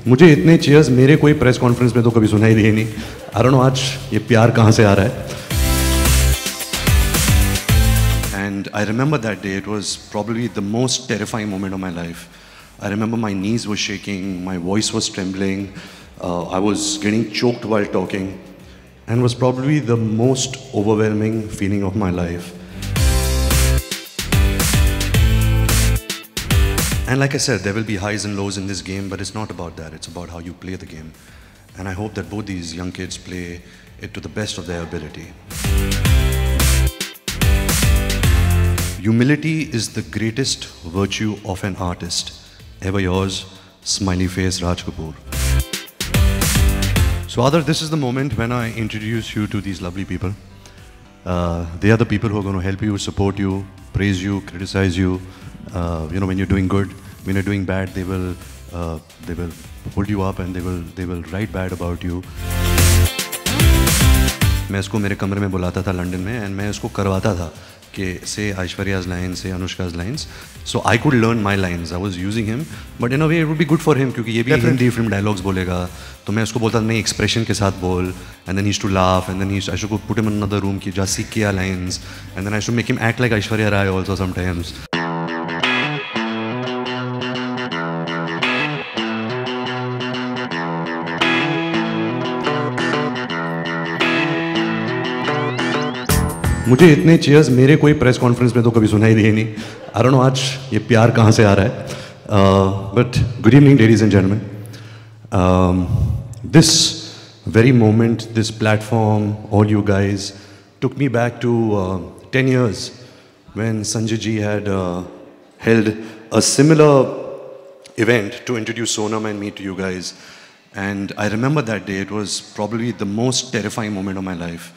मुझे इतने चीयर्स मेरे कोई प्रेस कॉन्फ्रेंस में तो कभी सुनाई दिए नहीं. I don't know आज ये प्यार कहाँ से आ रहा है. And I remember that day. It was probably the most terrifying moment of my life. I remember my knees were shaking, my voice was trembling, I was getting choked while talking, and was probably the most overwhelming feeling of my life. And like I said, there will be highs and lows in this game, but it's not about that. It's about how you play the game. And I hope that both these young kids play it to the best of their ability. Humility is the greatest virtue of an artist. Ever yours, smiley face Raj Kapoor. So Aadar, this is the moment when I introduce you to these lovely people. They are the people who are going to help you, support you, praise you, criticize you. When you're doing good, when you're doing bad, they will hold you up and they will write bad about you. मैं इसको मेरे कमरे में बुलाता था London में and मैं इसको करवाता था कि say Aishwarya's lines, say Anushka's lines. So I could learn my lines. I was using him, but in a way it would be good for him क्योंकि ये भी हिंदी फिल्म डायलॉग्स बोलेगा. तो मैं उसको बोलता था नहीं एक्सप्रेशन के साथ बोल, and then he used to laugh, and then I should put him in another room कि जा सीख किया lines, and then I should make him act like Aishwarya Rai also sometimes. मुझे इतने चीयर्स मेरे कोई प्रेस कॉन्फ्रेंस में तो कभी सुनाई दिए नहीं. I don't know आज ये प्यार कहाँ से आ रहा है. But good evening, ladies and gentlemen. This very moment, this platform, all you guys took me back to 10 years when Sanjay ji had held a similar event to introduce Sonam and me to you guys. And I remember that day. It was probably the most terrifying moment of my life.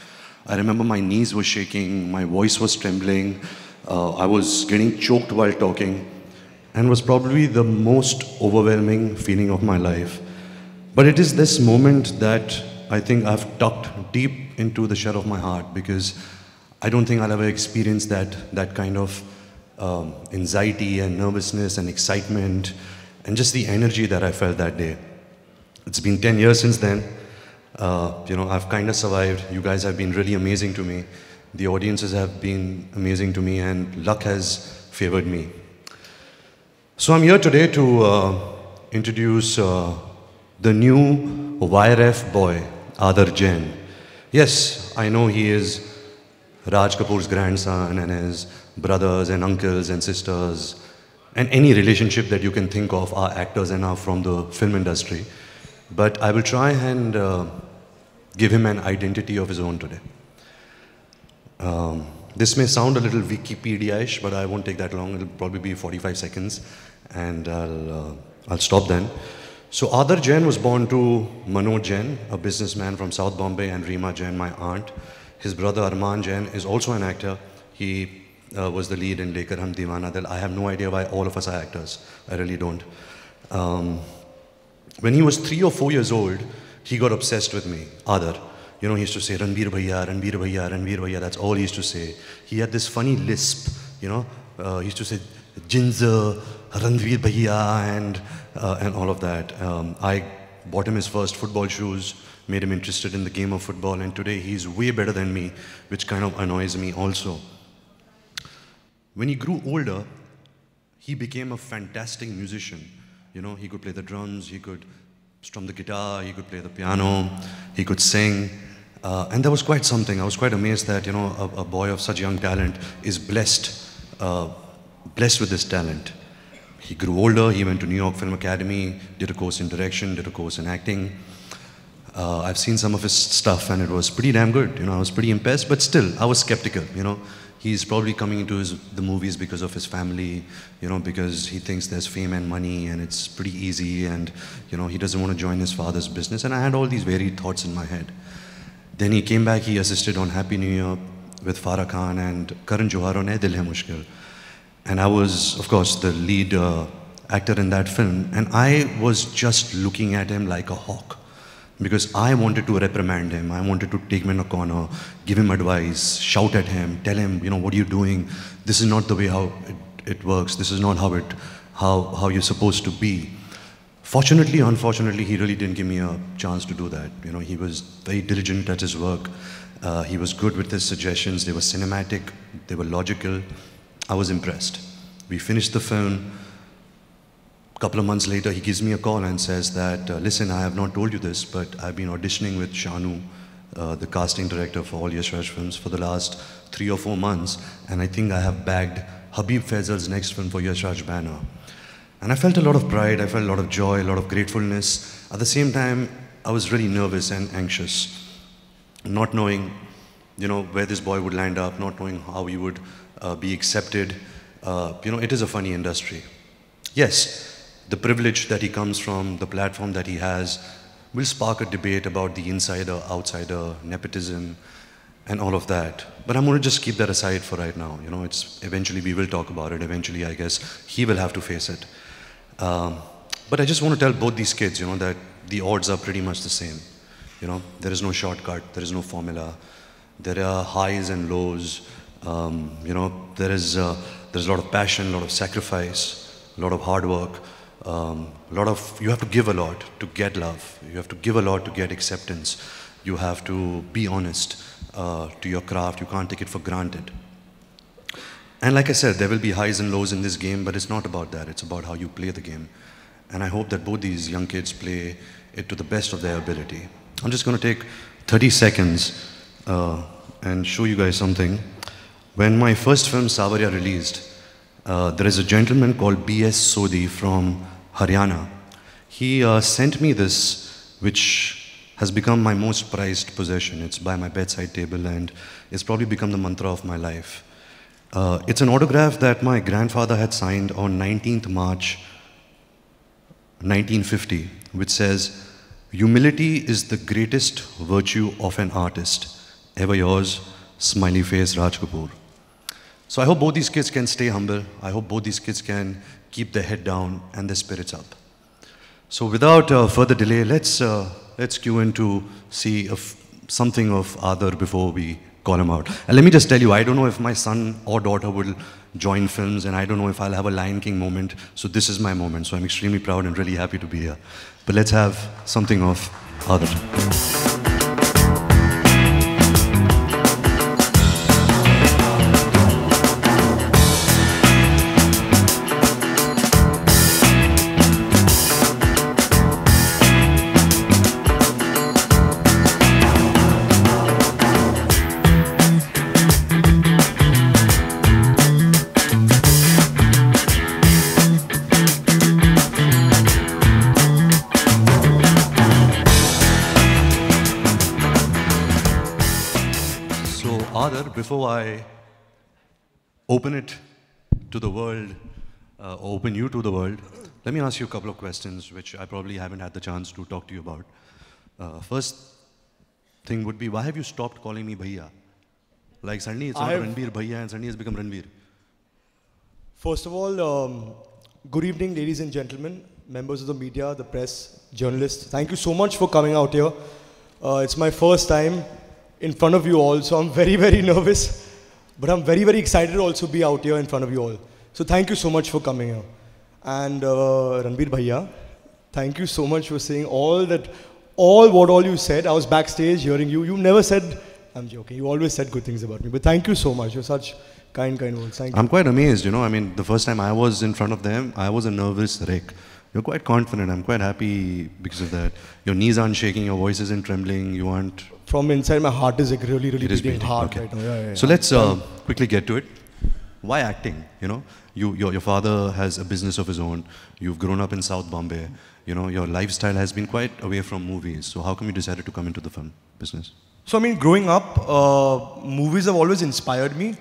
I remember my knees were shaking, my voice was trembling, I was getting choked while talking, and was probably the most overwhelming feeling of my life. But it is this moment that I think I've tucked deep into the shell of my heart because I don't think I'll ever experience that kind of anxiety and nervousness and excitement and just the energy that I felt that day. It's been 10 years since then. I've kind of survived. You guys have been really amazing to me. The audiences have been amazing to me, and luck has favored me. So I'm here today to introduce the new YRF boy, Aadar Jain. Yes, I know he is Raj Kapoor's grandson and his brothers and uncles and sisters, and any relationship that you can think of are actors and are from the film industry. But I will try and give him an identity of his own today. This may sound a little Wikipedia-ish, but I won't take that long. It'll probably be 45 seconds, and I'll stop then. So Aadar Jain was born to Manoj Jain, a businessman from South Bombay, and Reema Jain, my aunt. His brother Arman Jain is also an actor. He was the lead in Lekar Hum Deewana Dil. I have no idea why all of us are actors. I really don't. When he was 3 or 4 years old, he got obsessed with me, Aadar. He used to say, Ranbir Bhaiya, Ranbir Bhaiya, Ranbir Bhaiya. That's all he used to say. He had this funny lisp, he used to say, Jinza, Ranbir Bhaiya, and all of that. I bought him his first football shoes, made him interested in the game of football, and today he's way better than me, which kind of annoys me also. When he grew older, he became a fantastic musician. He could play the drums, he could strum the guitar, he could play the piano, he could sing. And that was quite something. I was quite amazed that, a boy of such young talent is blessed with this talent. He grew older, he went to New York Film Academy, did a course in direction, did a course in acting. I've seen some of his stuff and it was pretty damn good. I was pretty impressed, but still, I was skeptical, He's probably coming into the movies because of his family, because he thinks there's fame and money and it's pretty easy and, he doesn't want to join his father's business. And I had all these varied thoughts in my head. Then he came back, he assisted on Happy New Year with Farah Khan and Karan Johar on Dil Hai Mushkil. And I was, of course, the lead actor in that film. And I was just looking at him like a hawk. Because I wanted to reprimand him, I wanted to take him in a corner, give him advice, shout at him, tell him, what are you doing? This is not the way how it works. This is not how you're supposed to be. Fortunately, unfortunately, he really didn't give me a chance to do that. You know, he was very diligent at his work. He was good with his suggestions. They were cinematic. They were logical. I was impressed. We finished the film. A couple of months later, he gives me a call and says that, listen, I have not told you this, but I've been auditioning with Shanu, the casting director for all Yash Raj films, for the last 3 or 4 months, and I think I have bagged Habib Faisal's next film for Yash Raj banner. And I felt a lot of pride, I felt a lot of joy, a lot of gratefulness. At the same time, I was really nervous and anxious, not knowing, you know, where this boy would land up, not knowing how he would be accepted. You know, it is a funny industry. Yes, the privilege that he comes from, the platform that he has, will spark a debate about the insider, outsider, nepotism, and all of that. But I'm going to just keep that aside for right now. You know, it's eventually we will talk about it. Eventually, I guess, he will have to face it. But I just want to tell both these kids, you know, that the odds are pretty much the same. You know, there is no shortcut, there is no formula. There are highs and lows. You know, there's a lot of passion, a lot of sacrifice, a lot of hard work. You have to give a lot to get love. You have to give a lot to get acceptance. You have to be honest to your craft. You can't take it for granted. And like I said, there will be highs and lows in this game, but it's not about that. It's about how you play the game. And I hope that both these young kids play it to the best of their ability. I'm just going to take 30 seconds and show you guys something. When my first film, Savarya, released, there is a gentleman called B.S. Sodhi from Haryana. He sent me this, which has become my most prized possession. It's by my bedside table, and it's probably become the mantra of my life. It's an autograph that my grandfather had signed on 19th March 1950, which says, "Humility is the greatest virtue of an artist. Ever yours, smiley face, Raj Kapoor." So I hope both these kids can stay humble. I hope both these kids can keep their head down and their spirits up. So without further delay, let's cue in to see something of Adar before we call him out. And let me just tell you, I don't know if my son or daughter will join films, and I don't know if I'll have a Lion King moment. So this is my moment. So I'm extremely proud and really happy to be here. But let's have something of Adar. Before I open it to the world, open you to the world, let me ask you a couple of questions which I probably haven't had the chance to talk to you about. First thing would be, why have you stopped calling me Bhaiya? Like suddenly it's not Ranbir Bhaiya and suddenly it's become Ranbir. First of all, good evening, ladies and gentlemen, members of the media, the press, journalists. Thank you so much for coming out here. It's my first time in front of you all, so I'm very, very nervous. But I'm very, very excited to also be out here in front of you all. So thank you so much for coming here. And Ranbir Bhaiya, thank you so much for saying all what you said. I was backstage hearing you. You never said, I'm joking, you always said good things about me. But thank you so much. You're such kind words. Thank you. I'm quite amazed, you know. I mean, the first time I was in front of them, I was a nervous wreck. You're quite confident. I'm quite happy because of that. Your knees aren't shaking, your voice isn't trembling, you aren't... From inside, my heart is like really beating hard right now. Yeah. So let's quickly get to it. Why acting? You know, your father has a business of his own. You've grown up in South Bombay. You know, your lifestyle has been quite away from movies. So how come you decided to come into the film business? So I mean, growing up, movies have always inspired me.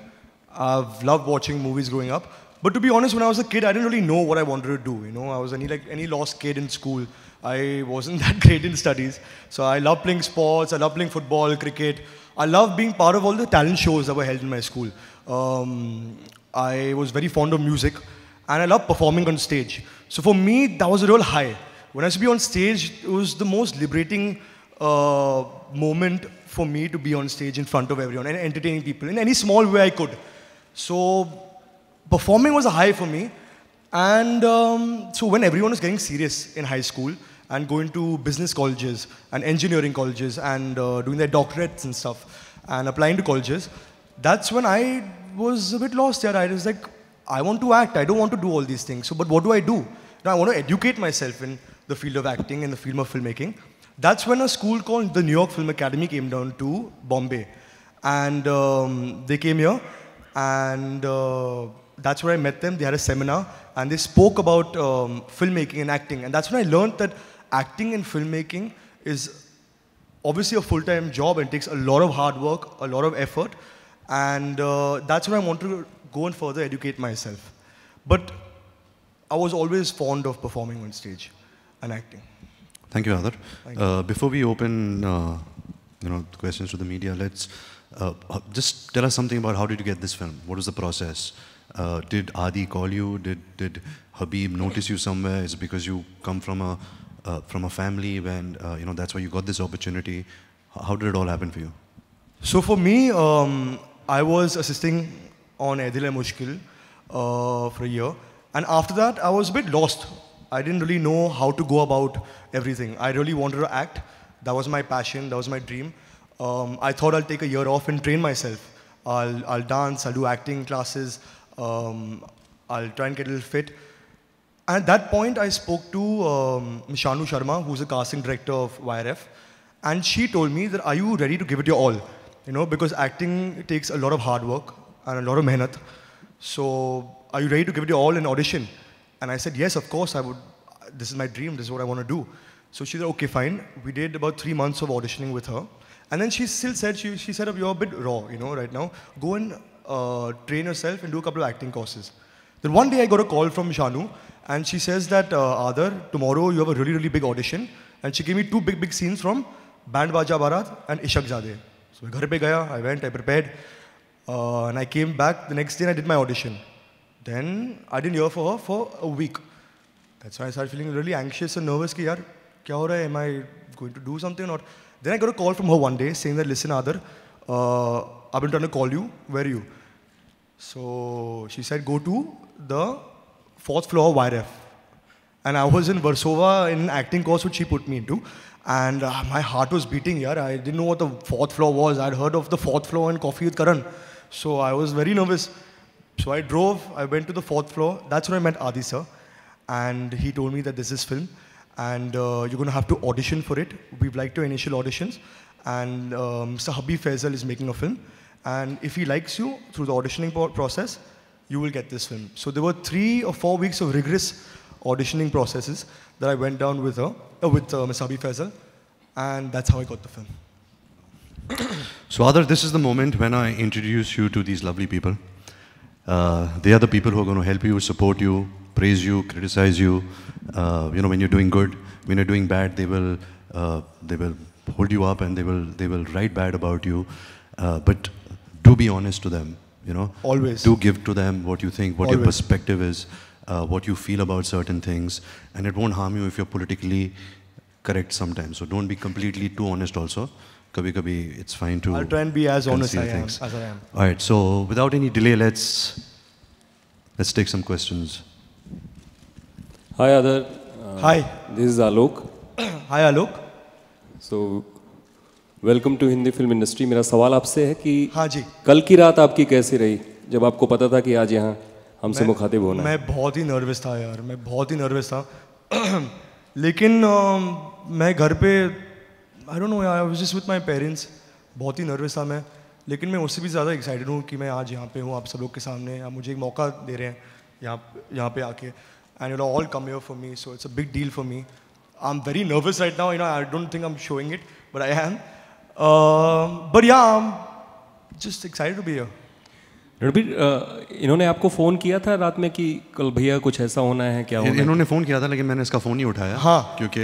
I've loved watching movies growing up. But to be honest, when I was a kid, I didn't really know what I wanted to do. You know, I was any lost kid in school. I wasn't that great in studies. So I love playing sports, I love playing football, cricket. I love being part of all the talent shows that were held in my school. I was very fond of music, and I love performing on stage. So for me, that was a real high. When I used to be on stage, it was the most liberating moment for me to be on stage in front of everyone and entertaining people in any small way I could. So performing was a high for me. And so when everyone was getting serious in high school and going to business colleges and engineering colleges and doing their doctorates and stuff and applying to colleges, that's when I was a bit lost here. I was like, I want to act. I don't want to do all these things. So, but what do I do? Now, I want to educate myself in the field of acting, in the field of filmmaking. That's when a school called the New York Film Academy came down to Bombay. And they came here, and that's where I met them. They had a seminar, and they spoke about filmmaking and acting. And that's when I learned that acting and filmmaking is obviously a full-time job and takes a lot of hard work, a lot of effort. And that's when I want to go and further educate myself. But I was always fond of performing on stage and acting. Thank you, Aadar. Before we open, questions to the media, let's just tell us something about how did you get this film? What was the process? Did Adi call you? Did Habib notice you somewhere? Is it because you come from a family when that's why you got this opportunity? How did it all happen for you? So for me, I was assisting on Ae Dil Hai Mushkil for a year, and after that, I was a bit lost. I didn't really know how to go about everything. I really wanted to act. That was my passion. That was my dream. I thought I'll take a year off and train myself. I'll dance. I'll do acting classes. I'll try and get a little fit. And at that point, I spoke to Ms. Shanu Sharma, who's a casting director of YRF, and she told me that, are you ready to give it your all? Because acting takes a lot of hard work and a lot of mehnat. So, are you ready to give it your all in audition? And I said, yes, of course, I would. This is my dream. This is what I want to do. So she said, okay, fine. We did about 3 months of auditioning with her. And then she still said, she said, you're a bit raw, right now. Go and train yourself and do a couple of acting courses. Then one day I got a call from Shanu, and she says that, Aadar, tomorrow you have a really, really big audition. And she gave me 2 big scenes from Band Baja Barat and Ishaq Zadeh. So ghar pe gaya, I went, I prepared. And I came back the next day and I did my audition. Then I didn't hear from her for a week. That's why I started feeling really anxious and nervous. Ki, yaar, kya ho raha hai? Am I going to do something or not? Then I got a call from her one day saying that, listen, Aadar, I've been trying to call you. Where are you? So she said, go to the 4th floor of YRF. And I was in Warsaw in an acting course which she put me into. And my heart was beating, yaar. I didn't know what the 4th floor was. I'd heard of the 4th floor and Coffee with Karan. So I was very nervous. So I drove, I went to the 4th floor. That's when I met Adi sir. And he told me that this is film. And you're going to have to audition for it. We've liked your initial auditions. And Mr. Habib Faisal is making a film. And if he likes you through the auditioning process, you will get this film. So there were 3 or 4 weeks of rigorous auditioning processes that I went down with Mr. Habib Faisal. And that's how I got the film. So Aadar, this is the moment when I introduce you to these lovely people. They are the people who are going to help you, support you, praise you, criticize you. When you're doing good, when you're doing bad, they will hold you up and they will write bad about you. But do be honest to them. Always. Do give to them what you think, what Always. your perspective is, what you feel about certain things, and it won't harm you if you're politically correct sometimes. So don't be completely too honest also. Kabhi it's fine to. I'll try and be as honest things. as I am. All right. So without any delay, let's take some questions. Hi, Aadar. Hi. This is Alok. Hi, Alok. So, welcome to Hindi film industry. मेरा सवाल आपसे है कि हाँ जी. कल की रात आपकी कैसी रही जब आपको पता था कि आज यहाँ हमसे मुखातिब होना है? मैं बहुत ही नर्वस था यार. मैं बहुत ही नर्वस था. लेकिन मैं घर पे I don't know यार, I was just with my parents. बहुत ही नर्वस था मैं. लेकिन मैं उससे भी ज़्यादा एक्साइटेड हूँ कि मैं आज यहाँ पे हूँ आप सब लोग के सामने. आप मुझे एक मौका दे रहे हैं यहाँ पे आके. And you'll all come here for me, so it's a big deal for me. I'm very nervous right now. I don't think I'm showing it, but I am. But yeah, I'm just excited to be here. Ranbir, इन्होंने आपको phone किया था रात में कि कल भैया कुछ ऐसा होना है, क्या होना है? इन्होंने फ़ोन किया था लेकिन मैंने इसका फ़ोन नहीं उठाया. हाँ. क्योंकि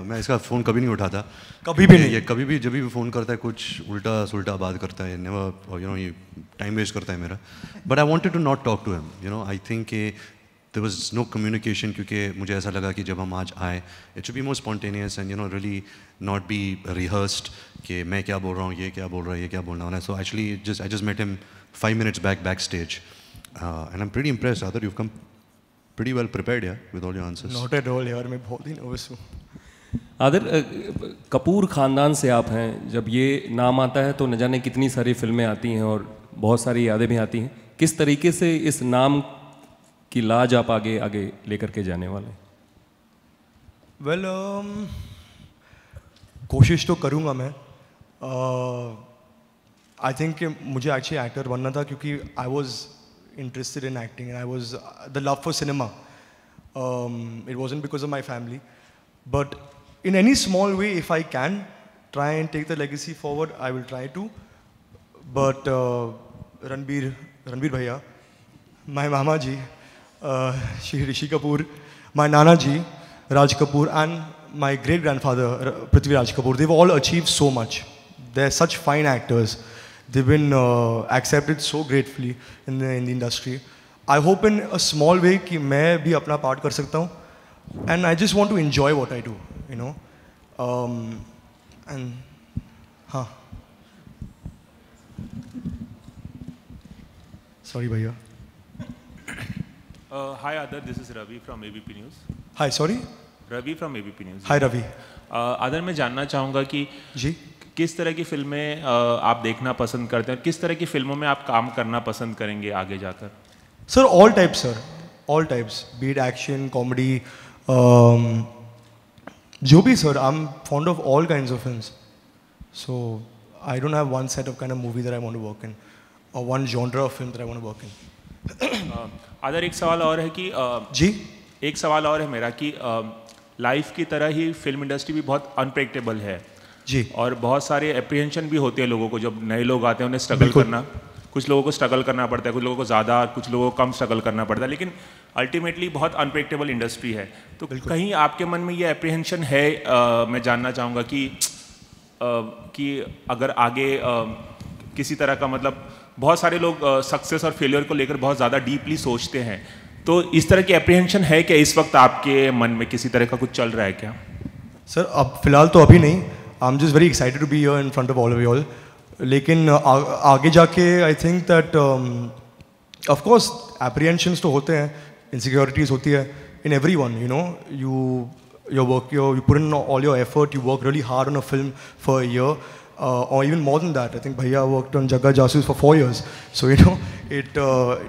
मैं इसका फ़ोन कभी नहीं उठाता. कभी भी नहीं. ये कभी भी जब भी फ़ोन करता है कुछ उल्टा सुल्टा बात करता है. नेवर ये टाइम वेस्ट करता है मेरा. But I wanted to not talk to him. I think there was no communication क्योंकि मुझे ऐसा लगा कि जब हम आज आए it should be more spontaneous and really not be rehearsed कि मैं क्या बोल रहा हूँ, ये क्या बोल रहा है, ये क्या बोलना होना है. So actually I just met him 5 minutes backstage and I'm pretty impressed. Aadar, you've come pretty well prepared, yeah, with all your answers. Not at all यार, मैं बहुत ही nervous हूँ. आदर, कपूर ख़ानदान से आप हैं. जब ये नाम आता है तो न जाने कितनी सारी फिल्में आती हैं और बहुत सारी यादें भी आती हैं. किस तरीके से इस नाम की लाज आप आगे आगे लेकर के जाने वाले? Well, कोशिश तो करूँगा मैं. I think मुझे actually actor बनना था क्योंकि I was interested in acting and I was the love for cinema. It wasn't because of my family, but in any small way, if I can try and take the legacy forward, I will try to. But Ranbir Bhaiya, my Mama ji, Shri Rishi Kapoor, my Nana ji, Raj Kapoor, and my great grandfather Prithvi Raj Kapoor, they've all achieved so much. They're such fine actors. They've been accepted so gratefully in the industry. I hope in a small way कि मैं भी अपना part कर सकता हूँ. And I just want to enjoy what I do, you know. And sorry भैया. Hi Adar, this is Ravi from ABP News. Hi, sorry. Ravi from ABP News. Hi Ravi. Adar, मैं जानना चाहूँगा कि जी किस तरह की फिल्में आप देखना पसंद करते हैं, किस तरह की फिल्मों में आप काम करना पसंद करेंगे आगे जाकर? Sir, all types, sir. All types. Be it action, comedy, जो भी, sir. I'm fond of all kinds of films. So I don't have one set of kind of movie that I want to work in, or one genre of film that I want to work in. Other एक सवाल और है कि जी एक सवाल और है मेरा कि लाइफ की तरह ही फिल्म इंडस्ट्री भी बहुत अनप्रेडिक्टेबल है जी. और बहुत सारे एप्रीहेंशन भी होते हैं लोगों को. जब नए लोग आते हैं उन्हें स्ट्रगल करना, कुछ लोगों को स्ट्रगल करना पड़ता है, कुछ लोगों को ज़्यादा, कुछ लोगों को कम स्ट्रगल करना पड़ता है, लेकिन अल्टीमेटली बहुत अनप्रेडिक्टेबल इंडस्ट्री है. तो कहीं आपके मन में ये एप्रीहेंशन है? मैं जानना चाहूँगा कि अगर आगे किसी तरह का, मतलब बहुत सारे लोग सक्सेस और फेलियर को लेकर बहुत ज़्यादा डीपली सोचते हैं, तो इस तरह की एप्रीहेंशन है क्या इस वक्त आपके मन में? किसी तरह का कुछ चल रहा है क्या? सर अब फिलहाल तो अभी नहीं. I am just very excited to be here in front of all of you all. लेकिन आगे जाके I think that of course apprehensions तो होते हैं, इनसिक्योरिटीज होती है in everyone, you know. You put in all your effort, you work really hard on a film for a year, or even more than that. I think Bhaiya worked on Jagga Jasoos for 4 years. So, you know, it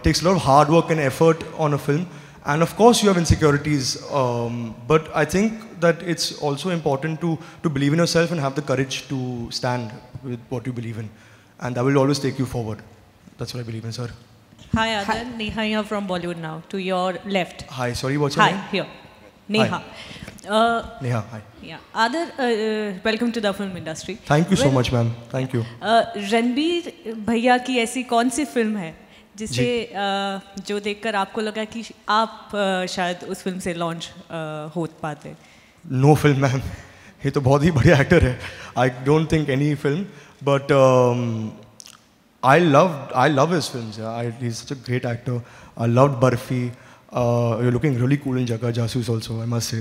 takes a lot of hard work and effort on a film. And of course you have insecurities, but I think that it's also important to believe in yourself and have the courage to stand with what you believe in. And that will always take you forward. That's what I believe in, sir. Hi Adar, Neha here from Bollywood Now, to your left. Hi, sorry, what's your name? Hi, here. Neha. Neha, hi. Yeah. Adar, welcome to the film industry. Thank you so much, ma'am. Thank you. Ranbir भैया की ऐसी कौन सी film है जिसे जो देखकर आपको लगा कि आप शायद उस फिल्म से लॉन्च हो पाते? No film, ma'am. ये तो बहुत ही बढ़िया एक्टर है. I don't think any film, but I love his films. Yeah. He's such a great actor. I loved Barfi. You're looking really cool in Jagga Jasoos also, I must say.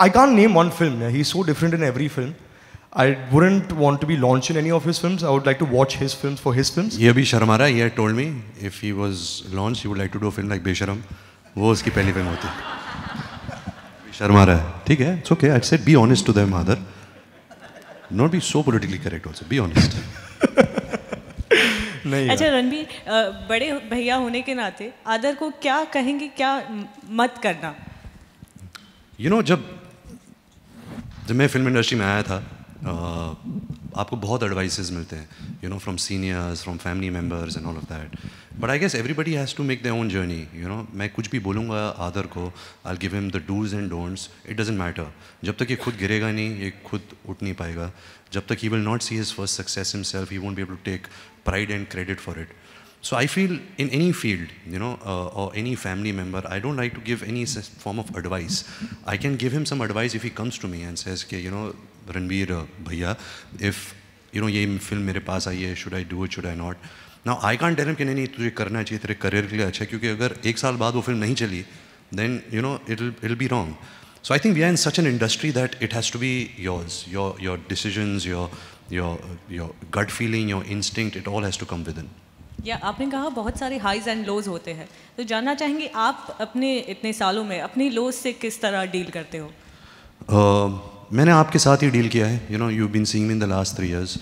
I can't name one film. Yeah. He's so different in every film. I wouldn't want to be launched in any of his films. I would like to watch his films for his films. ये अभी शर्मा रहा है. He had told me if he was launched, he would like to do a film like बेशरम. वो उसकी पहली film होती. शर्मा रहा है. ठीक है. It's okay. I'd say be honest to them, Adar. Not be so politically correct also. Be honest. नहीं. अच्छा रणबीर, बड़े भैया होने के नाते आदर को क्या कहेंगे, क्या मत करना? You know, जब मैं फिल्म इंडस्ट्री में आया था, आपको बहुत एडवाइसेस मिलते हैं, you know, from seniors, from family members and all of that. But I guess everybody has to make their own journey. You know, मैं कुछ भी बोलूँगा आदर को, I will give him the dos and don'ts. It doesn't matter. जब तक ये खुद गिरेगा नहीं, ये खुद उठ नहीं पाएगा. जब तक he will not see his first success himself, he won't be able to take pride and credit for it. So I feel in any field, you know, or any family member, I don't like to give any form of advice. I can give him some advice if he comes to me and says, "Okay, you know, Ranbir bhaiya, if you know ये film मेरे पास आई है, should I do it, should I not?" Now I can't tell him कि नहीं तुझे करना चाहिए, तेरे career के लिए अच्छा है, क्योंकि अगर 1 साल बाद वो film नहीं चली, then you know it'll be wrong. So I think we are in such an industry that it has to be yours, your decisions, your gut feeling, your instinct, it all has to come within. या आपने कहा बहुत सारे highs and lows होते हैं, तो जानना चाहेंगे आप अपने इतने सालों में अपनी लोज से किस तरह डील करते हो? मैंने आपके साथ ही डील किया है, you know, you been seeing me in the last 3 years.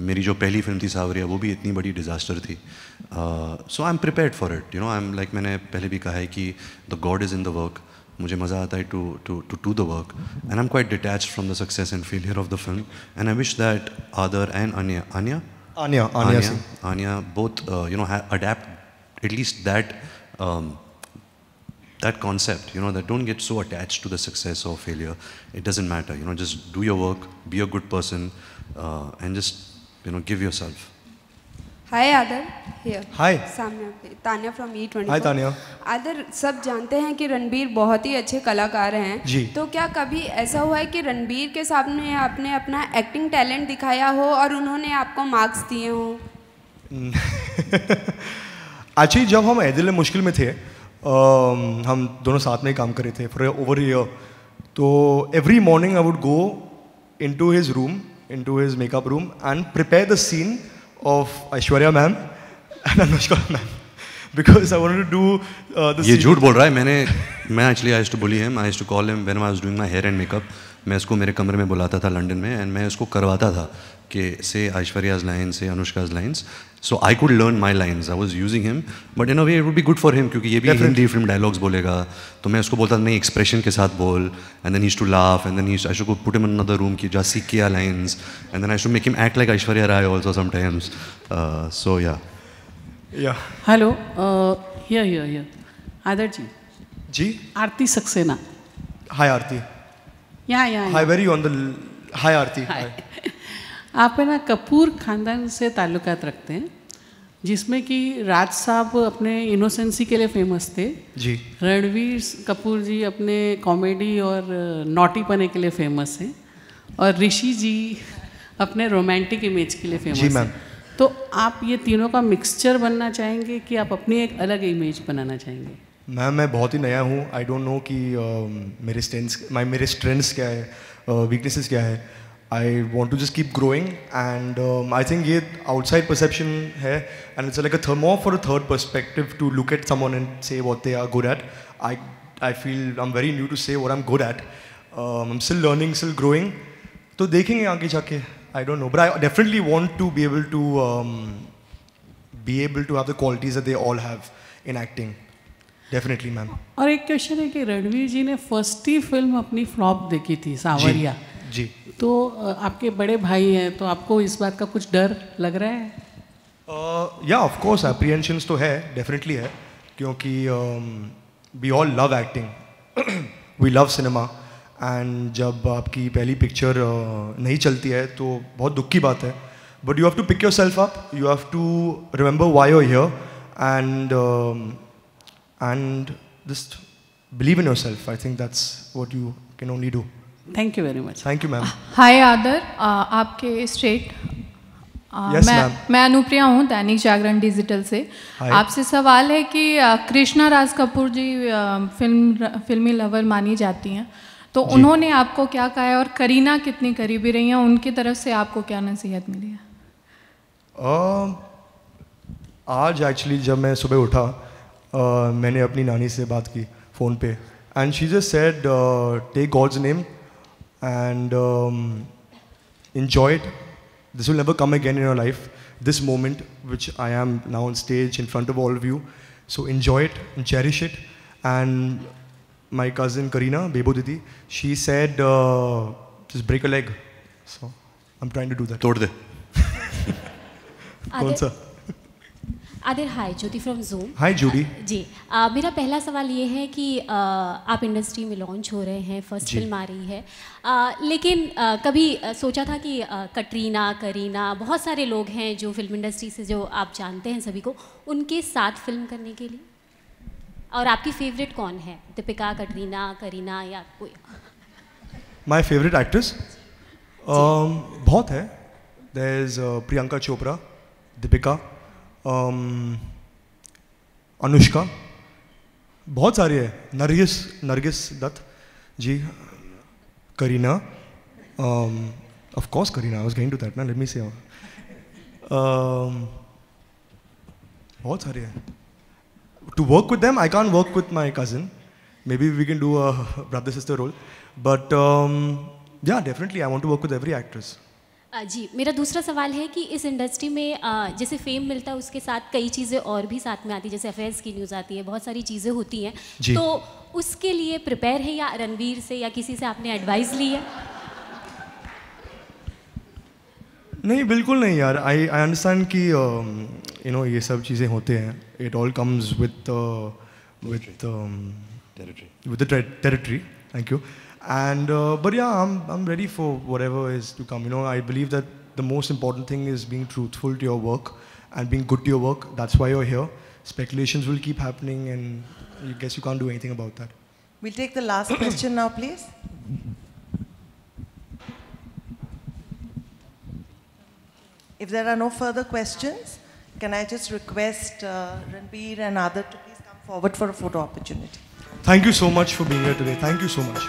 मेरी जो पहली फिल्म थी सावरिया, वो भी इतनी बड़ी डिज़ास्टर थी. So I am prepared for it, you know. I am like, मैंने पहले भी कहा है कि the god is in the work. मुझे मज़ा आता है to do the work, and I am quite detached from the success and failure of the film, and I wish that Aadar and Anya both you know adapt at least that concept, you know, that don't get so attached to the success or failure. It doesn't matter, you know, just do your work, be a good person, and just, you know, give yourself. Hi Adar, here. Hi. सामने Tanya from E24. Hi Tanya. आदर, सब जानते हैं कि रणबीर बहुत ही अच्छे कलाकार हैं. जी. तो क्या कभी ऐसा हुआ है कि रणबीर के सामने आपने अपना एक्टिंग टैलेंट दिखाया हो और उन्होंने आपको मार्क्स दिए हो? एक्चुअली जब हम ऐदिल मुश्किल में थे, हम दोनों साथ में ही काम कर रहे थे फॉर ओवर ईयर. तो every morning I would go into his room, into his makeup room and prepare the scene of Aishwarya ma'am and Anushka ma'am because I wanted to do the ये झूठ बोल रहा है. मैं actually I used to bully him. I used to call him when I was doing my hair and makeup. मैं उसको मेरे कमरे में बुलाता था लंदन में, and मैं उसको करवाता था कि say Aishwarya's lines, say Anushka's lines. So I could learn my lines. I was using him, but in a way it would be good for him क्योंकि ये भी हिंदी फिल्म डायलॉग्स बोलेगा. तो मैं उसको बोलता था नहीं, एक्सप्रेशन के साथ बोल, and then he used to laugh, and then I should go put him in another room कि जा सीख किया lines, and then I should make him act like Aishwarya Rai also sometimes. So yeah. Yeah. Hello, here. आदर जी. जी. आरती Saxena. Hi Aarti. यहाँ. Hi, very on the. Hi Aarti. Hi. आप है ना कपूर खानदान से ताल्लुकात रखते हैं, जिसमें कि राज साहब अपने इनोसेंसी के लिए फेमस थे. जी. रणवीर कपूर जी अपने कॉमेडी और नॉटीपने के लिए फेमस हैं, और ऋषि जी अपने रोमांटिक इमेज के लिए फेमस हैं. तो आप ये तीनों का मिक्सचर बनना चाहेंगे कि आप अपनी एक अलग इमेज बनाना चाहेंगे? मैम, मैं बहुत ही नया हूँ. आई डोंट नो कि मेरे स्ट्रेंथ्स क्या है, वीकनेसेस क्या है. I want to just keep growing, and I think ये आउटसाइड परसेप्शन है, and it's like more for a third perspective to look at someone and say what they are good at. I feel I'm very new to say what I'm good at. I'm still learning, still growing. तो देखेंगे आगे जाके. I don't know, but I definitely want to be able to have the qualities that they all have in acting. Definitely, ma'am. और एक question है कि रणवीर जी ने first ही film अपनी फ्लॉप देखी थी, सावरिया. जी. तो आपके बड़े भाई हैं, तो आपको इस बात का कुछ डर लग रहा है? या ऑफ कोर्स एप्रीहेंशंस तो है, डेफिनेटली है, क्योंकि we all love acting, we love cinema, and जब आपकी पहली पिक्चर नहीं चलती है तो बहुत दुख की बात है. But you have to pick your self up, you have to remember why you are here, and just believe in yourself. I think that's what you can only do. Thank you very much. Thank you, ma'am. Hi आदर, आपके straight. Yes, ma'am. मैं अनुप्रिया हूँ, Dainik Jagran digital से. आपसे सवाल है कि कृष्णा राज कपूर जी फिल्मी लवर मानी जाती हैं, तो उन्होंने आपको क्या कहा है, और करीना कितनी करीबी रही हैं, उनकी तरफ से आपको क्या नसीहत मिली है? आज एक्चुअली जब मैं सुबह उठा, मैंने अपनी नानी से बात की फ़ोन पे, and she just said take God's name and enjoy it. This will never come again in your life. This moment which I am now on stage in front of all of you, so enjoy it and cherish it. And my cousin Karina, Bebo Didi, she said just break a leg. So I'm trying to do that. तोड़ दे. कौन सा? आदिर, हाय, ज्योति from zoom. हाय ज्यूडी. जी, मेरा पहला सवाल ये है कि आप इंडस्ट्री में लॉन्च हो रहे हैं, फर्स्ट फिल्म आ रही है, लेकिन कभी सोचा था कि कटरीना, करीना, बहुत सारे लोग हैं जो फिल्म इंडस्ट्री से जो आप जानते हैं सभी को, उनके साथ फिल्म करने के लिए? और आपकी फेवरेट कौन है, दीपिका, कटरीना, करीना या कोई? माई फेवरेट एक्ट्रेस बहुत है. देयर इज प्रियंका चोपड़ा, दीपिका, अनुष्का, बहुत सारी है, Nargis Dutt ji, Kareena, of course Kareena, I was going to that ना, लेट मी से. बहुत सारे हैं. To work with them, I can't work with my cousin. Maybe we can do a brother-sister role. But yeah, definitely, I want to work with every actress. जी, मेरा दूसरा सवाल है कि इस इंडस्ट्री में जैसे फेम मिलता है उसके साथ कई चीज़ें और भी साथ में आती है, जैसे अफेयर्स की न्यूज़ आती है, बहुत सारी चीज़ें होती हैं. तो उसके लिए प्रिपेयर है या रणवीर से या किसी से आपने एडवाइस ली है? नहीं, बिल्कुल नहीं यार. I understand कि you know ये सब चीज़ें होते हैं. It all comes with the territory. Thank you. And but yeah, I'm ready for whatever is to come. You know, I believe that the most important thing is being truthful to your work and being good to your work. That's why you're here. Speculations will keep happening, and I guess you can't do anything about that. We'll take the last question now, please. If there are no further questions, can I just request Ranbir and Aadar to please come forward for a photo opportunity. Thank you so much for being here today. Thank you so much.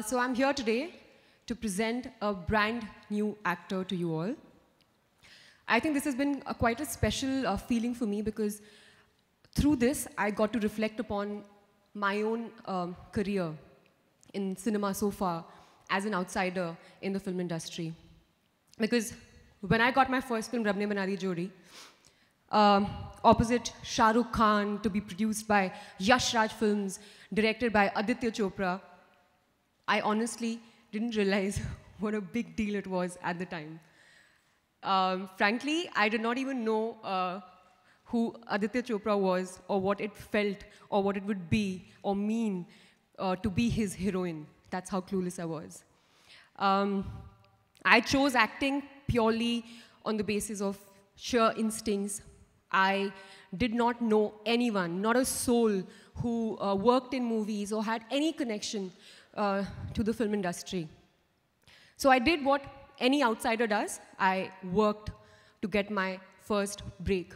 So I'm here today to present a brand new actor to you all. I think this has been quite a special feeling for me because through this I got to reflect upon my own career in cinema so far as an outsider in the film industry. Because when I got my first film, Rab Ne Bana Di Jodi, opposite Shah Rukh Khan, to be produced by Yash Raj Films, directed by Aditya Chopra, I honestly didn't realize what a big deal it was at the time. Frankly, I did not even know who Aditya Chopra was, or what it felt, or what it would be, or mean to be his heroine. That's how clueless I was. I chose acting purely on the basis of sheer instincts. I did not know anyone, not a soul, who worked in movies or had any connection to the film industry. So I did what any outsider does. I worked to get my first break.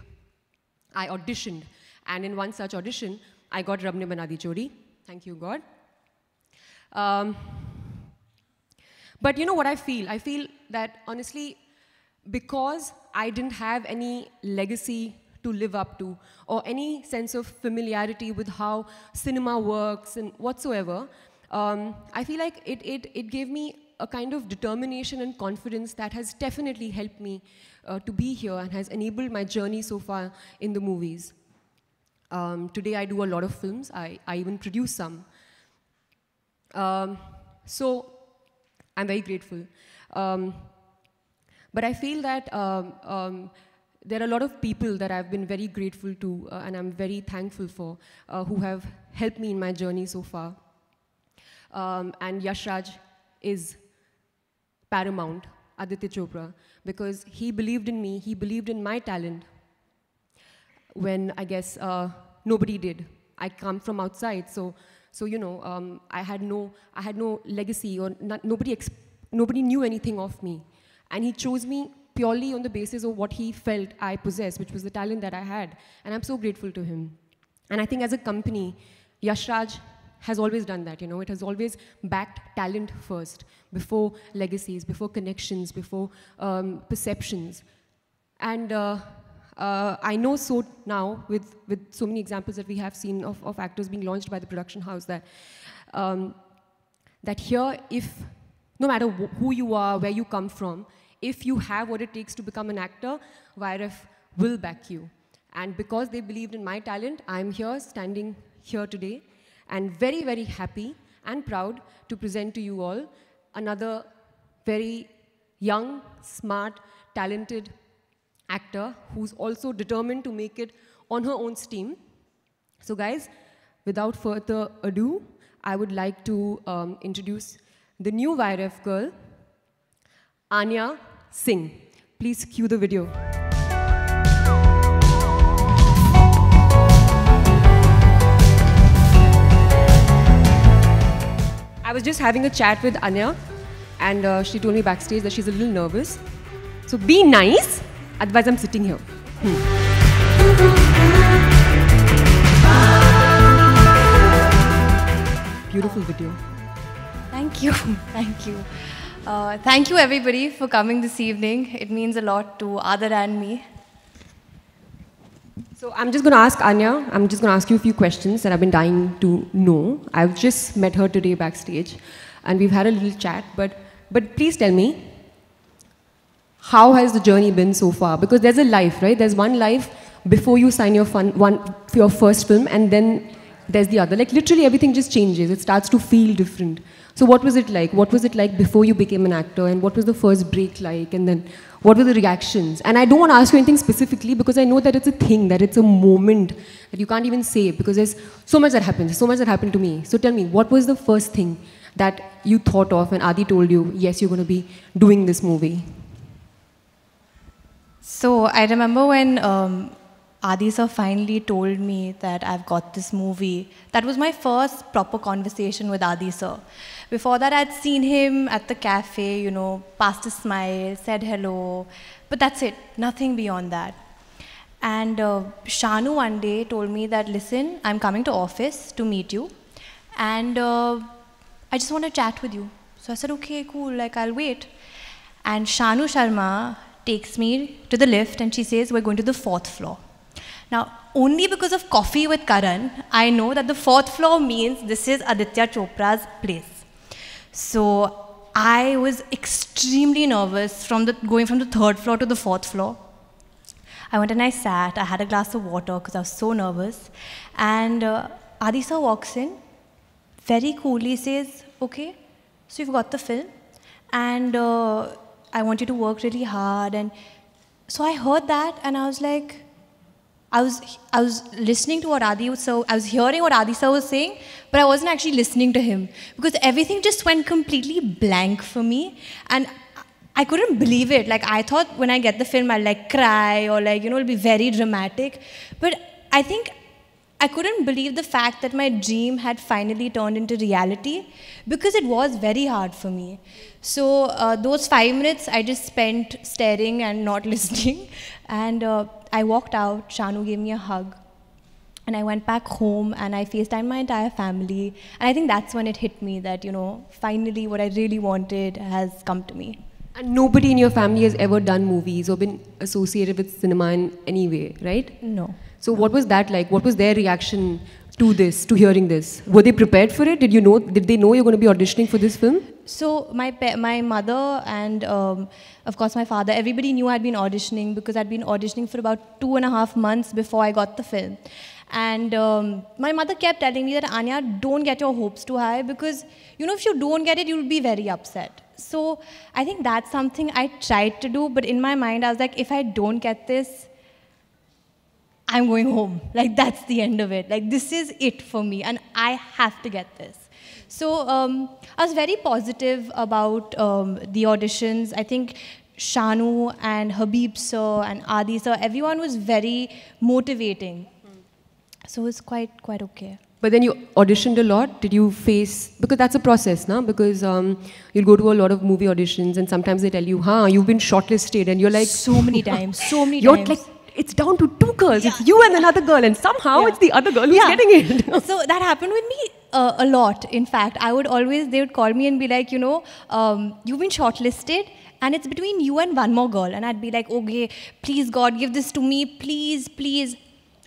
I auditioned, and in one such audition, I got Rab Ne Bana Di Jodi. Thank you, God. But you know what I feel? I feel that, honestly, because I didn't have any legacy to live up to, or any sense of familiarity with how cinema works and whatsoever, I feel like it gave me a kind of determination and confidence that has definitely helped me to be here and has enabled my journey so far in the movies. Today I do a lot of films. I even produce some. So I'm very grateful. But I feel that there are a lot of people that I've been very grateful to and I'm very thankful for who have helped me in my journey so far. And Yash Raj is paramount, Aditya Chopra, because he believed in me, he believed in my talent when I guess nobody did. I come from outside, so you know, I had no legacy, or nobody knew anything of me, and he chose me purely on the basis of what he felt I possessed, which was the talent that I had, and I'm so grateful to him. And I think as a company, Yash Raj has always done that, you know. It has always backed talent first, before legacies, before connections, before perceptions. And I know so now, with so many examples that we have seen of actors being launched by the production house, that that here, if, no matter who you are, where you come from, if you have what it takes to become an actor, YRF will back you. And because they believed in my talent, I'm here, standing here today, and very, very happy and proud to present to you all another very young, smart, talented actor who's also determined to make it on her own steam. So guys, without further ado, I would like to introduce the new YRF girl, Anya Singh. Please cue the video. I was just having a chat with Anya, and she told me backstage that she's a little nervous. So be nice, otherwise I'm sitting here. Beautiful video. Thank you, thank you. Thank you everybody for coming this evening. It means a lot to Adar and me. So I'm just going to ask Anya, I'm just going to ask you a few questions that I've been dying to know. I've just met her today backstage, and we've had a little chat, but please tell me, how has the journey been so far? Because there's a life, right? There's one life before you sign your first film, and then there's the other. Like literally everything just changes. It starts to feel different. So what was it like? What was it like before you became an actor? And what was the first break like? And then what were the reactions? And I don't want to ask you anything specifically because I know that it's a thing, that it's a moment that you can't even say because there's so much that happens. There's so much that happened to me. So tell me, what was the first thing that you thought of when Adi told you, yes, you're going to be doing this movie? So I remember when Adi sir finally told me that I've got this movie. That was my first proper conversation with Adi sir. Before that, I'd seen him at the cafe, you know, passed a smile, said hello, but that's it, nothing beyond that. And Shanu one day told me that, listen, I'm coming to office to meet you, and I just want to chat with you. So I said, okay, cool, like I'll wait. And Shanu Sharma takes me to the lift and she says, we're going to the 4th floor. Now, only because of Coffee with Karan, I know that the 4th floor means this is Aditya Chopra's place. So I was extremely nervous going from the 3rd floor to the 4th floor. I went and I sat, I had a glass of water because I was so nervous. And Adi sir walks in, very coolly says, okay, so you've got the film and I want you to work really hard. And so I heard that and I was like, I was listening to what Adi was so, I was hearing what Adi sir was saying, but I wasn't actually listening to him because everything just went completely blank for me, and I couldn't believe it. Like I thought when I get the film I'll like cry or like, you know, it'll be very dramatic, but I think I couldn't believe the fact that my dream had finally turned into reality because it was very hard for me. So those 5 minutes I just spent staring and not listening, and I walked out, Shanu gave me a hug, and I went back home and I FaceTimed my entire family, and I think that's when it hit me that, you know, finally what I really wanted has come to me. And nobody in your family has ever done movies or been associated with cinema in any way, right? No. So what was that like? What was their reaction to this, to hearing this? Were they prepared for it? Did they know you're going to be auditioning for this film? So my mother and of course my father, everybody knew I'd been auditioning because I'd been auditioning for about 2.5 months before I got the film. And my mother kept telling me that, Anya, don't get your hopes too high because, you know, if you don't get it, you'll be very upset. So I think that's something I tried to do, but in my mind I was like, if I don't get this, I'm going home. Like that's the end of it. Like this is it for me and I have to get this. So I was very positive about the auditions. I think Shanu and Habib sir and Adi sir, everyone was very motivating. So it was quite okay. But then you auditioned a lot. Did you face, because that's a process, no? Because you'll go to a lot of movie auditions and sometimes they tell you, you've been shortlisted, and you're like... So many times, so many you're times. Like, it's down to two girls. It's you and another girl, and somehow it's the other girl who's getting it. So that happened with me a lot. In fact, they would call me and be like, you've been shortlisted, and it's between you and one more girl. And I'd be like, okay, please God, give this to me, please, please.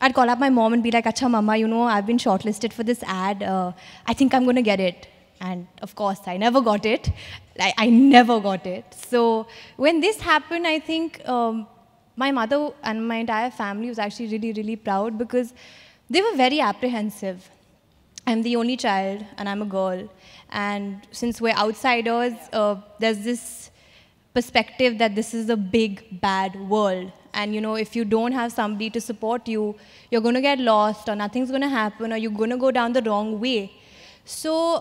I'd call up my mom and be like, Acha mama, I've been shortlisted for this ad. I think I'm going to get it. And of course, I never got it. I never got it. So when this happened, I think my mother and my entire family was actually really, really proud because they were very apprehensive. I'm the only child and I'm a girl. And since we're outsiders, there's this perspective that this is a big, bad world. And if you don't have somebody to support you, you're going to get lost or nothing's going to happen or you're going to go down the wrong way. So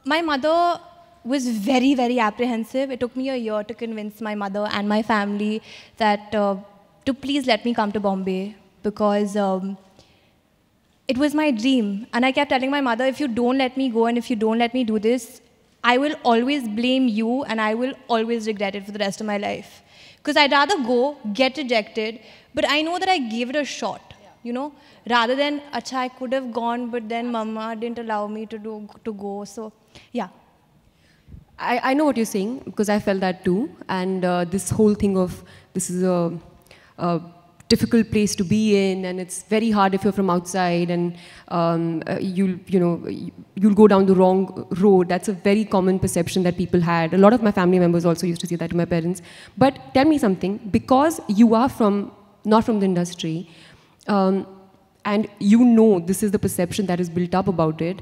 my mother was very, very apprehensive. It took me a year to convince my mother and my family that to please let me come to Bombay because it was my dream. And I kept telling my mother, if you don't let me go and if you don't let me do this, I will always blame you and I will always regret it for the rest of my life. Because I'd rather go, get rejected, but I know that I gave it a shot, rather than, acha, I could have gone, but then mama didn't allow me to go. So, yeah. I know what you're saying because I felt that too. And this whole thing of this is a difficult place to be in, and it's very hard if you're from outside, and you'll go down the wrong road. That's a very common perception that people had. A lot of my family members also used to say that to my parents. But tell me something, because you are not from the industry, and this is the perception that is built up about it.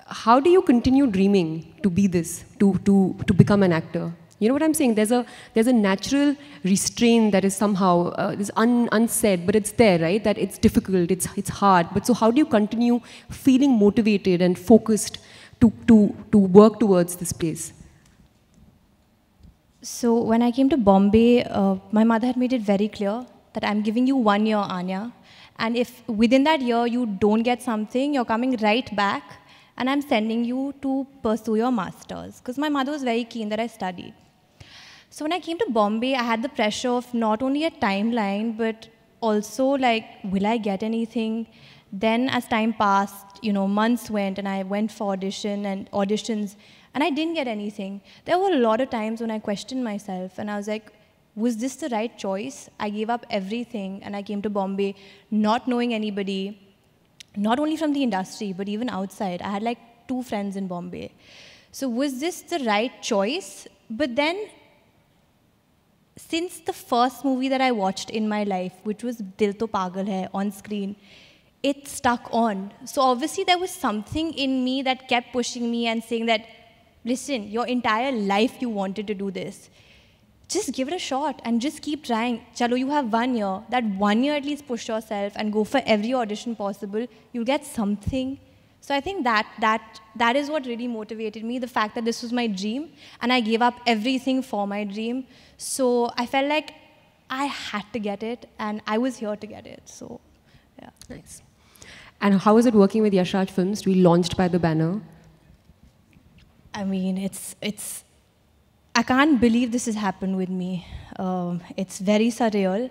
How do you continue dreaming to be this, to become an actor? You know what I'm saying? There's a natural restraint that is somehow is unsaid, but it's there, right? That it's difficult, it's hard. But so how do you continue feeling motivated and focused to work towards this place? So when I came to Bombay, my mother had made it very clear that I'm giving you 1 year, Anya. And if within that year you don't get something, you're coming right back and I'm sending you to pursue your master's. Because my mother was very keen that I studied. So when I came to Bombay, I had the pressure of not only a timeline, but also like, will I get anything? Then as time passed, months went and I went for auditions and I didn't get anything. There were a lot of times when I questioned myself and I was like, was this the right choice? I gave up everything and I came to Bombay not knowing anybody, not only from the industry, but even outside. I had like 2 friends in Bombay. So was this the right choice? But then, since the first movie that I watched in my life, which was Dil To Pagal Hai on screen, it stuck on. So obviously there was something in me that kept pushing me and saying that, listen, your entire life you wanted to do this. Just give it a shot and just keep trying. Chalo, you have 1 year. That 1 year at least push yourself and go for every audition possible. You'll get something. So I think that is what really motivated me, the fact that this was my dream and I gave up everything for my dream. So I felt like I had to get it and I was here to get it. So, yeah. Nice. And how is it working with Yash Raj Films to be launched by the banner? I mean, I can't believe this has happened with me. It's very surreal.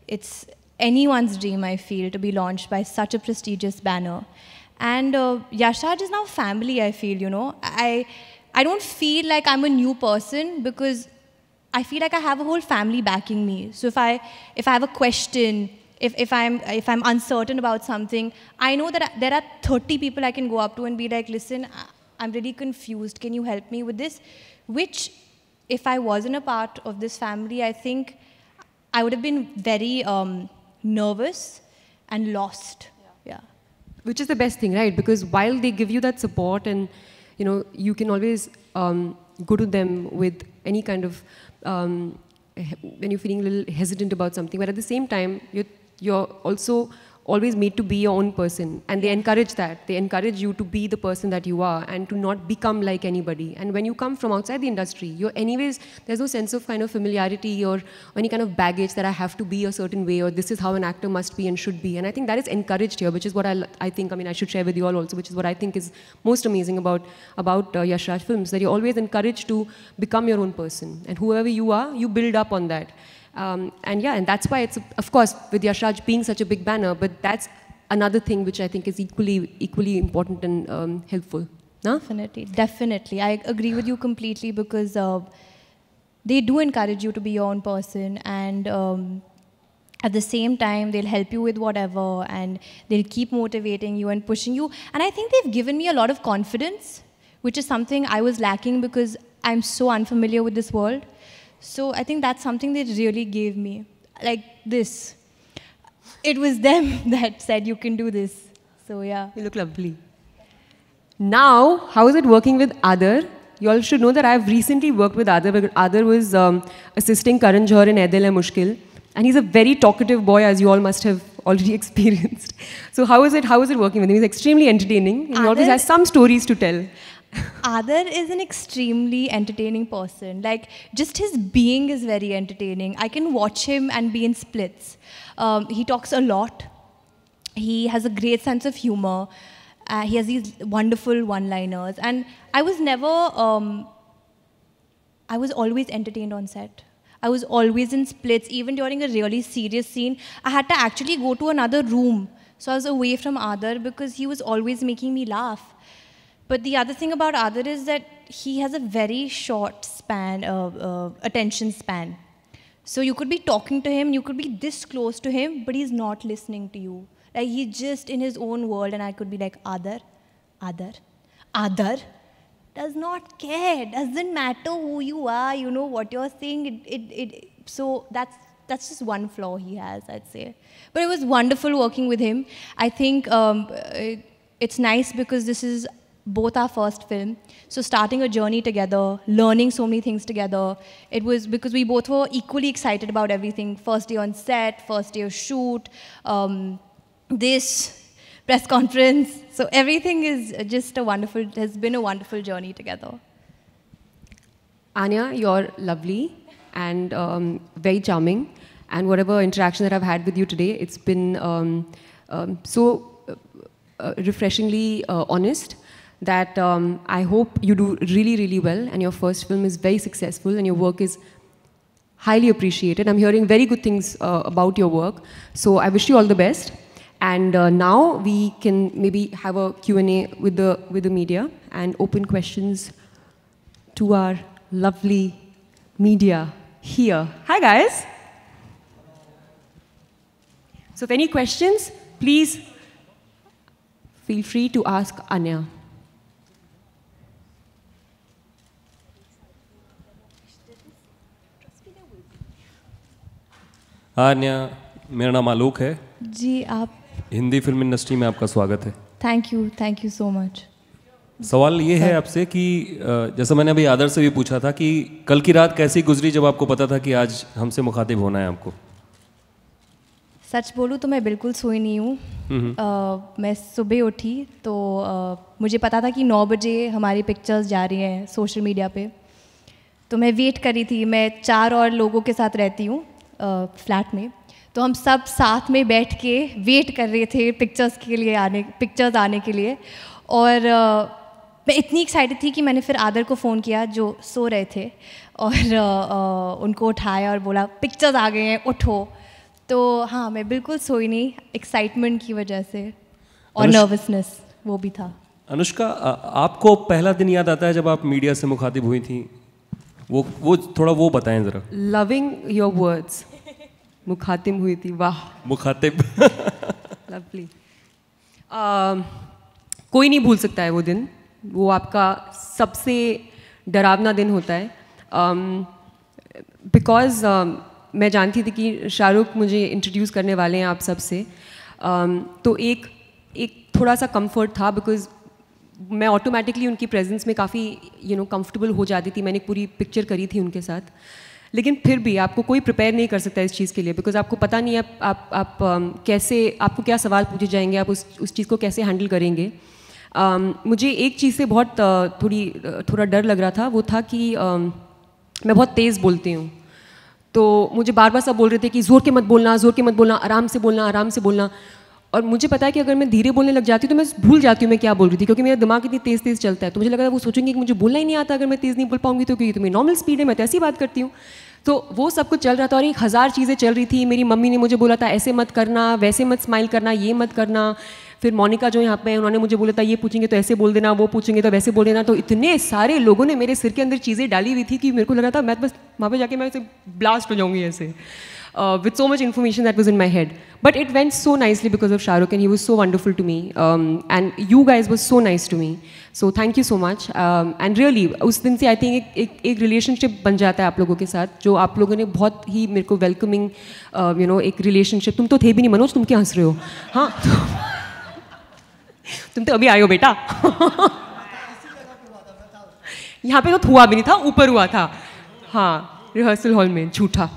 It's anyone's dream, I feel, to be launched by such a prestigious banner. And Yash Raj is now family, I feel, I don't feel like I'm a new person because I feel like I have a whole family backing me. So if I have a question, if I'm uncertain about something, I know that there are 30 people I can go up to and be like, listen, I'm really confused. Can you help me with this? Which, if I wasn't a part of this family, I think I would have been very nervous and lost. Yeah. Which is the best thing, right? Because while they give you that support and, you can always go to them with any kind of, when you're feeling a little hesitant about something, but at the same time, you're also always made to be your own person. And they encourage that. They encourage you to be the person that you are and to not become like anybody. And when you come from outside the industry, there's no sense of kind of familiarity or any kind of baggage that I have to be a certain way or this is how an actor must be and should be. And I think that is encouraged here, which is what I think, I should share with you all also, which is what I think is most amazing about Yash Raj Films, that you're always encouraged to become your own person. And whoever you are, you build up on that. And yeah, and that's why it's, of course, with Yash Raj being such a big banner, but that's another thing which I think is equally important and helpful. No? Definitely. I agree with you completely because they do encourage you to be your own person, and at the same time, they'll help you with whatever, and they'll keep motivating you and pushing you. And I think they've given me a lot of confidence, which is something I was lacking because I'm so unfamiliar with this world. So I think that's something they really gave me. Like this. It was them that said, you can do this. So yeah. You look lovely. Now, how is it working with Adar? You all should know that I've recently worked with Adar, because Adar was assisting Karan Johar in Ae Dil Hai Mushkil. And he's a very talkative boy, as you all must have already experienced. So how is it working with him? He's extremely entertaining. And he always has some stories to tell. Adar is an extremely entertaining person. Like, just his being is very entertaining. I can watch him and be in splits. He talks a lot. He has a great sense of humor. He has these wonderful one-liners. And I was always entertained on set. I was always in splits. Even during a really serious scene, I had to actually go to another room. So I was away from Adar because he was always making me laugh. But the other thing about Adar is that he has a very short span, attention span. So you could be talking to him, you could be this close to him, but he's not listening to you. Like, he's just in his own world, and I could be like, Adar, does not care, doesn't matter who you are, you know what you're saying. So that's just one flaw he has, I'd say. But it was wonderful working with him. I think it's nice because this is both our first film. So starting a journey together, learning so many things together. It was because we both were equally excited about everything. First day on set, first day of shoot, this press conference. So everything is just has been a wonderful journey together. Anya, you're lovely and very charming. And whatever interaction that I've had with you today, it's been so refreshingly honest that I hope you do really, really well and your first film is very successful and your work is highly appreciated. I'm hearing very good things about your work. So I wish you all the best. And now we can maybe have a Q&A with the media and open questions to our lovely media here. Hi, guys. So if any questions, please feel free to ask Anya. Anya, मेरा नाम आलोक है जी। आप Hindi film industry में आपका स्वागत है। Thank you so much. सवाल ये है आपसे कि जैसा मैंने अभी आदर से भी पूछा था कि कल की रात कैसी गुजरी जब आपको पता था कि आज हमसे मुखातिब होना है आपको? सच बोलूँ तो मैं बिल्कुल सोई नहीं हूँ। मैं सुबह उठी तो मुझे पता था कि 9 बजे हमारी पिक्चर्स जा रही हैं सोशल मीडिया पे। तो मैं वेट कर रही थी। मैं 4 और लोगों के साथ रहती हूँ फ्लैट में। तो हम सब साथ में बैठ के वेट कर रहे थे पिक्चर्स आने के लिए। और मैं इतनी एक्साइटेड थी कि मैंने फिर आदर को फ़ोन किया जो सो रहे थे और उनको उठाया और बोला पिक्चर्स आ गए हैं, उठो। तो हाँ, मैं बिल्कुल सोई नहीं, एक्साइटमेंट की वजह से और नर्वसनेस वो भी था। अनुष्का, आपको पहला दिन याद आता है जब आप मीडिया से मुखातिब हुई थी? वो थोड़ा वो बताएं ज़रा। Loving your words. मुखातिब हुई थी, वाह। मुखातिब लवली। कोई नहीं भूल सकता है वो दिन। वो आपका सबसे डरावना दिन होता है बिकॉज़ मैं जानती थी कि शाहरुख मुझे इंट्रोड्यूस करने वाले हैं आप सब से। तो एक थोड़ा सा कंफर्ट था बिकॉज़ मैं ऑटोमेटिकली उनकी प्रेजेंस में काफ़ी कंफर्टेबल हो जाती थी। मैंने पूरी पिक्चर करी थी उनके साथ। लेकिन फिर भी आपको कोई प्रिपेयर नहीं कर सकता इस चीज़ के लिए बिकॉज़ आपको पता नहीं है आप कैसे, आपको क्या सवाल पूछे जाएंगे, आप उस चीज़ को कैसे हैंडल करेंगे। मुझे एक चीज़ से बहुत थोड़ा डर लग रहा था। वो था कि मैं बहुत तेज़ बोलती हूँ। तो मुझे बार बार सब बोल रहे थे कि ज़ोर के मत बोलना, आराम से बोलना। और मुझे पता है कि अगर मैं धीरे बोलने लग जाती हूँ तो मैं भूल जाती हूँ मैं क्या बोल रही थी, क्योंकि मेरा दिमाग इतनी तेज़ तेज़ चलता है। तो मुझे लगा वो सोचेंगे कि मुझे बोलना ही नहीं आता अगर मैं तेज़ नहीं बोल पाऊंगी तो, क्योंकि तो मेरी नॉर्मल स्पीड है, मैं तो ऐसी बात करती हूँ। तो वो सब कुछ चल रहा था और 1000 चीज़ें चल रही थी। मेरी मम्मी ने मुझे बोला था ऐसे मत करना, वैसे मत स्माइल करना, ये मत करना। फिर मोनिका जो यहाँ पे है उन्होंने मुझे बोला था ये पूछेंगे तो ऐसे बोल देना, वो पूछेंगे तो वैसे बोल देना। तो इतने सारे लोगों ने मेरे सिर के अंदर चीज़ें डाली हुई थी कि मेरे को लगा था मैं बस वहाँ पे जाके मैं ऐसे ब्लास्ट हो जाऊँगी ऐसे, with so much information that was in my head. But it went so nicely because of Shah Rukh and he was so wonderful to me. And you guys were so nice to me. So thank you so much. And really, उस दिन से I think एक relationship बन जाता है आप लोगों के साथ, जो आप लोगों ने बहुत ही मेरे को welcoming, you know, एक relationship। तुम तो थे भी नहीं मनोज, तुम क्या हंस रहे हो? हाँ, तुम तो अभी आए हो बेटा। यहाँ पे तो हुआ भी नहीं था, ऊपर हुआ था। हाँ, रिहर्सल हॉल में, झूठा।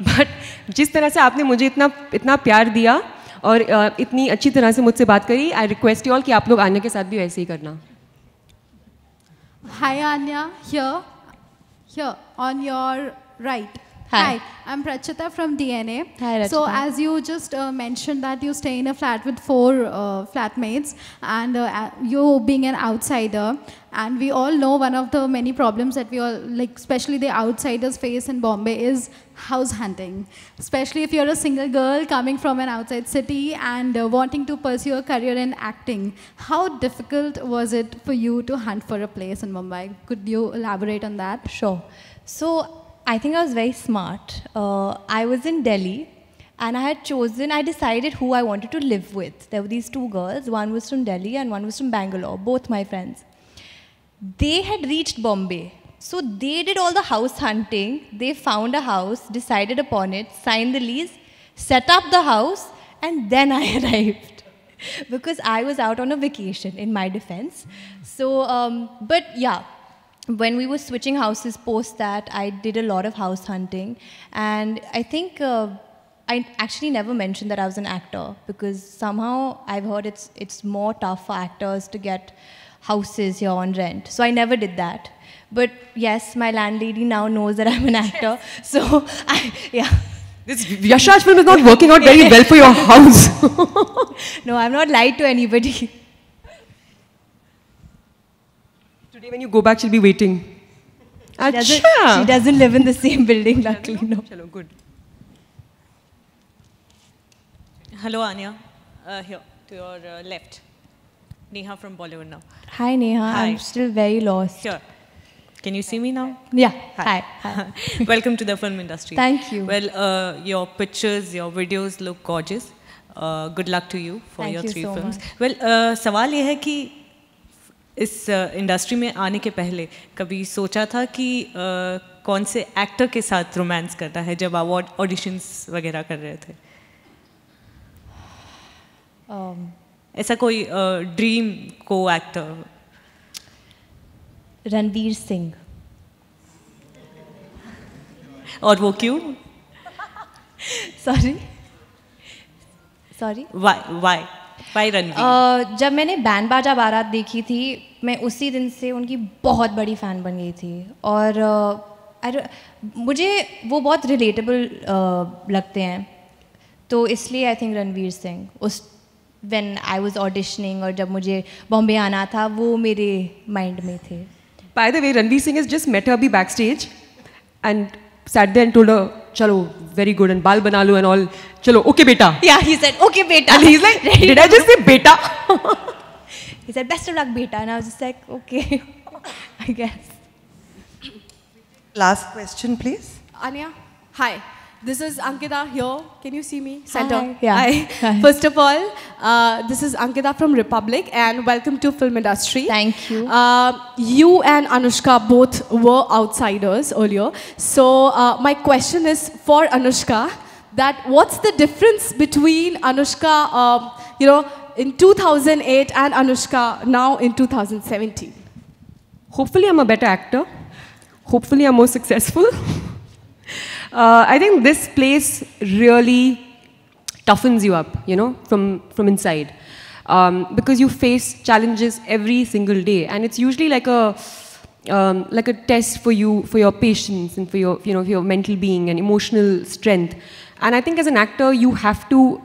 बट जिस तरह से आपने मुझे इतना प्यार दिया और इतनी अच्छी तरह से मुझसे बात करी, आई रिक्वेस्ट यू ऑल कि आप लोग आन्या के साथ भी वैसे ही करना। Hi Anya, here on your right. Hi, I'm Prachita from DNA. Hi, Rachita. So as you just mentioned that you stay in a flat with 4 flatmates, and you being an outsider, and we all know one of the many problems that we all, like especially the outsiders face in Bombay, is house hunting. Especially if you're a single girl coming from an outside city and wanting to pursue a career in acting. How difficult was it for you to hunt for a place in Mumbai? Could you elaborate on that? Sure. So I think I was very smart. I was in Delhi and I decided who I wanted to live with. There were these 2 girls, one was from Delhi and one was from Bangalore, both my friends. They had reached Bombay. So they did all the house hunting. They found a house, decided upon it, signed the lease, set up the house, and then I arrived. Because I was out on a vacation, in my defense. So, but yeah. When we were switching houses post that, I did a lot of house hunting. And I think I actually never mentioned that I was an actor, because somehow I've heard it's more tough for actors to get houses here on rent. So I never did that. But yes, my landlady now knows that I'm an actor. So, yeah. This Yashraj film is not working out very well for your house. No, I've not lied to anybody. Today when you go back, she'll be waiting. She doesn't live in the same building, luckily, no. Chalo, good. Hello, Anya. Here, to your left. Neha from Bollywood now. Hi, Neha. Hi. I'm still very lost. Here. Can you see me now? Yeah. Hi. Welcome to the film industry. Thank you. Well, your pictures, your videos look gorgeous. Good luck to you for your 3 films. Well, सवाल ये है कि इस industry में आने के पहले कभी सोचा था कि कौन से एक्टर के साथ रोमांस करना है जब आप ऑडिशंस वगैरह कर रहे थे? ऐसा कोई ड्रीम को एक्टर? रणवीर सिंह। और वो क्यों? Sorry? Why रणवीर? जब मैंने बैंड बाजा बारात देखी थी, मैं उसी दिन से उनकी बहुत बड़ी फ़ैन बन गई थी। और मुझे वो बहुत रिलेटेबल लगते हैं, तो इसलिए आई थिंक रणवीर सिंह। उस when I was auditioning और जब मुझे बॉम्बे आना था, वो मेरे माइंड में थे। By the way, Ranveer Singh has just met her be backstage and sat there and told her, chalo, very good, and baal bana lo and all. Chalo, okay beta. Yeah, he said, okay beta. And he's like, did I just say beta? He said, best of luck beta. And I was just like, okay, I guess. Last question, please. Anya, hi. This is Ankita here. Can you see me? Center. Hi. Yeah. Hi. First of all, this is Ankita from Republic, and welcome to film industry. Thank you. You and Anushka both were outsiders earlier. So my question is for Anushka, that what's the difference between Anushka, in 2008 and Anushka now in 2017? Hopefully I'm a better actor. Hopefully I'm more successful. I think this place really toughens you up, from inside. Because you face challenges every single day. And it's usually like a test for you, for your patience and for your, for your mental being and emotional strength. And I think as an actor, you have to,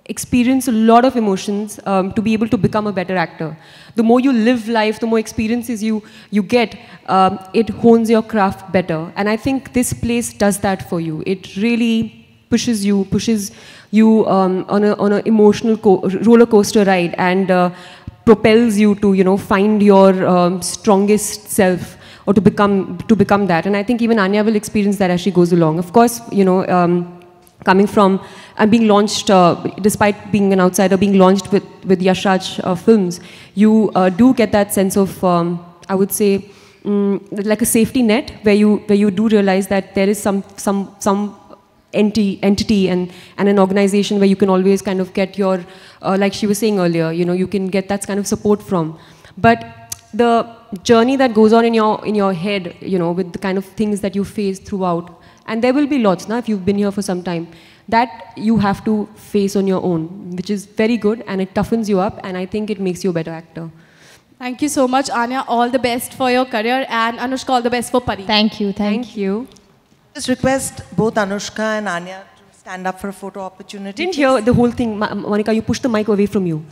experience a lot of emotions to be able to become a better actor. The more you live life, the more experiences you get, it hones your craft better. And I think this place does that for you. It really pushes you on an emotional roller coaster ride, and propels you to, you know, find your strongest self, or to become that. And I think even Anya will experience that as she goes along. Of course, you know, coming from and being launched, despite being an outsider, being launched with Yash Raj films, you do get that sense of, I would say, like a safety net, where you do realize that there is some entity and an organization where you can always kind of get your, like she was saying earlier, you know, you can get that kind of support from. But the journey that goes on in your head, you know, with the kind of things that you face throughout, and there will be lots now if you've been here for some time, that you have to face on your own, which is very good, and it toughens you up, and I think it makes you a better actor. Thank you so much, Anya. All the best for your career, and Anushka, all the best for Pari. Thank you. Thank you. Just request both Anushka and Anya to stand up for a photo opportunity. Didn't hear the whole thing, Monica. You pushed the mic away from you.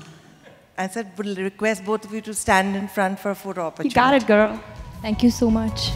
I said, we'll request both of you to stand in front for a photo opportunity. You got it, girl. Thank you so much.